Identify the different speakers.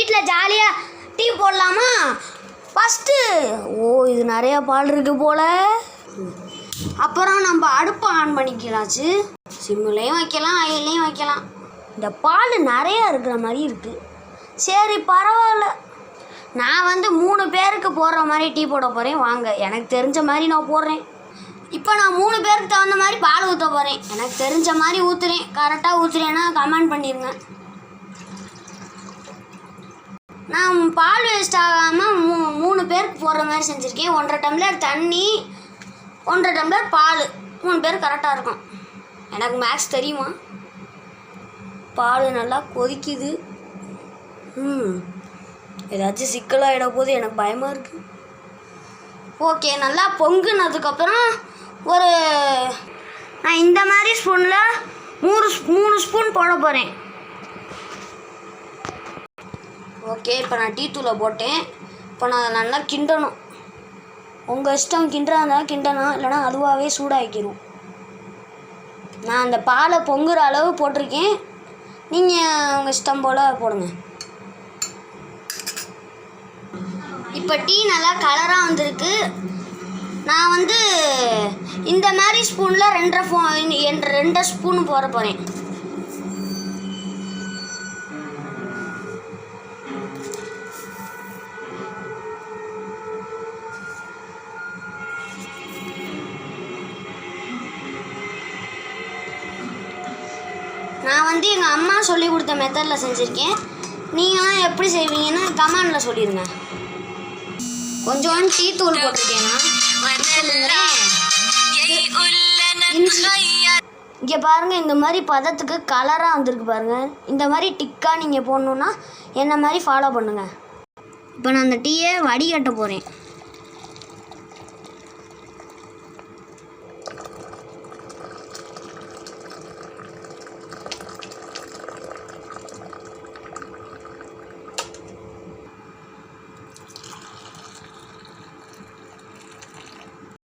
Speaker 1: வீட்டில் ஜாலியாக டீ போடலாமா? ஃபஸ்ட்டு இது நிறையா பால் இருக்குது போல். அப்புறம் நம்ம அடுப்பை ஆன் பண்ணிக்கலாச்சு. சிம்முலேயும் வைக்கலாம், ஆயிலையும் வைக்கலாம். இந்த பால் நிறையா இருக்கிற மாதிரி இருக்குது. சரி பரவாயில்ல, நான் 3 பேருக்கு போடுற மாதிரி டீ போட போகிறேன். வாங்க, எனக்கு தெரிஞ்ச மாதிரி நான் போடுறேன். இப்போ நான் 3 பேருக்கு தகுந்த மாதிரி பால் ஊற்ற போகிறேன். எனக்கு தெரிஞ்ச மாதிரி ஊற்றுறேன். கரெக்டாக ஊற்றுறேன்னா கமெண்ட் பண்ணிடுங்க. நான் பால் வேஸ்ட் ஆகாமல் 3 பேருக்கு போடுற மாதிரி செஞ்சுருக்கேன். 1.5 டம்ளர் தண்ணி, 1.5 டம்ளர் பால். 3 பேர் கரெக்டாக இருக்கும். எனக்கு மேக்ஸ் தெரியுமா? பால் நல்லா கொதிக்குது. ஏதாச்சும் சிக்கலாகிட போது எனக்கு பயமாக இருக்குது. ஓகே, நல்லா பொங்குனதுக்கப்புறம் நான் இந்த மாதிரி ஸ்பூனில் 3 ஸ்பூன் போட போகிறேன். ஓகே, இப்போ நான் டீ தூளை போட்டேன். இப்போ நான் அதை நல்லா கிண்டணும். உங்கள் இஷ்டம், கிண்டுறா இருந்தால் கிண்டணும், இல்லைனா அதுவாகவே சூடாக்கிடும். நான் அந்த பாலை பொங்குற அளவு போட்டிருக்கேன். நீங்கள் உங்கள் இஷ்டம் போல் போடுங்க. இப்போ டீ நல்லா கலராக வந்திருக்கு. நான் இந்த மாதிரி ஸ்பூனில் 2 ஸ்பூன் போட போகிறேன். நான் எங்கள் அம்மா சொல்லி கொடுத்த மெத்தடில் செஞ்சுருக்கேன். நீங்களாம் எப்படி செய்வீங்கன்னு கமெண்டில் சொல்லிடுங்க. கொஞ்சோண்டு டீ தூள் போட்டிருக்கேன்னா இங்கே பாருங்கள், இந்த மாதிரி பதத்துக்கு கலராக வந்திருக்கு பாருங்கள். இந்த மாதிரி டிக்காக நீங்கள் போடணுன்னா என்ன மாதிரி ஃபாலோ பண்ணுங்கள். இப்போ நான் அந்த டீயை வடிகட்ட போகிறேன்.